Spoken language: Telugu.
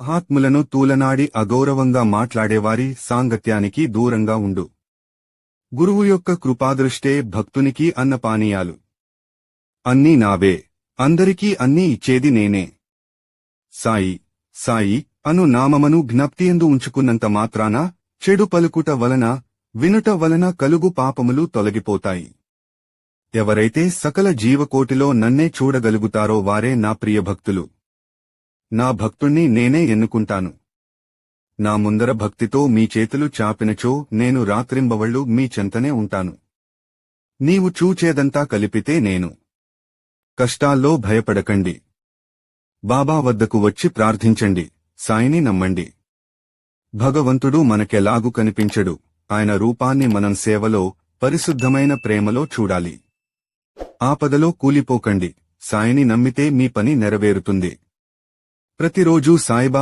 మహాత్ములను తూలనాడి అగౌరవంగా మాట్లాడేవారి సాంగత్యానికి దూరంగా ఉండు. గురువు యొక్క కృపాదృష్టే భక్తునికి అన్నపానీయాలు. అన్నీ నావే, అందరికీ అన్నీ ఇచ్చేది నేనే. సాయి సాయి అను నామమను జ్ఞప్తియందు ఉంచుకున్నంత మాత్రాన చెడు పలుకుట వలన వినుట వలన కలుగు పాపములు తొలగిపోతాయి. ఎవరైతే సకల జీవకోటిలో నన్నే చూడగలుగుతారో వారే నా ప్రియభక్తులు. నా భక్తుణ్ణి నేనే ఎన్నుకుంటాను. నా ముందర భక్తితో మీ చేతులు చాపినచో నేను రాత్రింబవళ్ళు మీ చెంతనే ఉంటాను. నీవు చూచేదంతా కలిపితే నేను. కష్టాల్లో భయపడకండి. బాబా వద్దకు వచ్చి ప్రార్థించండి. సాయిని నమ్మండి. భగవంతుడు మనకెలాగు కనిపించడు. ఆయన రూపాన్ని మనం సేవలో, పరిశుద్ధమైన ప్రేమలో చూడాలి. ఆపదలో కూలిపోకండి. సాయిని నమ్మితే మీ పని నెరవేరుతుంది. ప్రతిరోజూ సాయిబాబా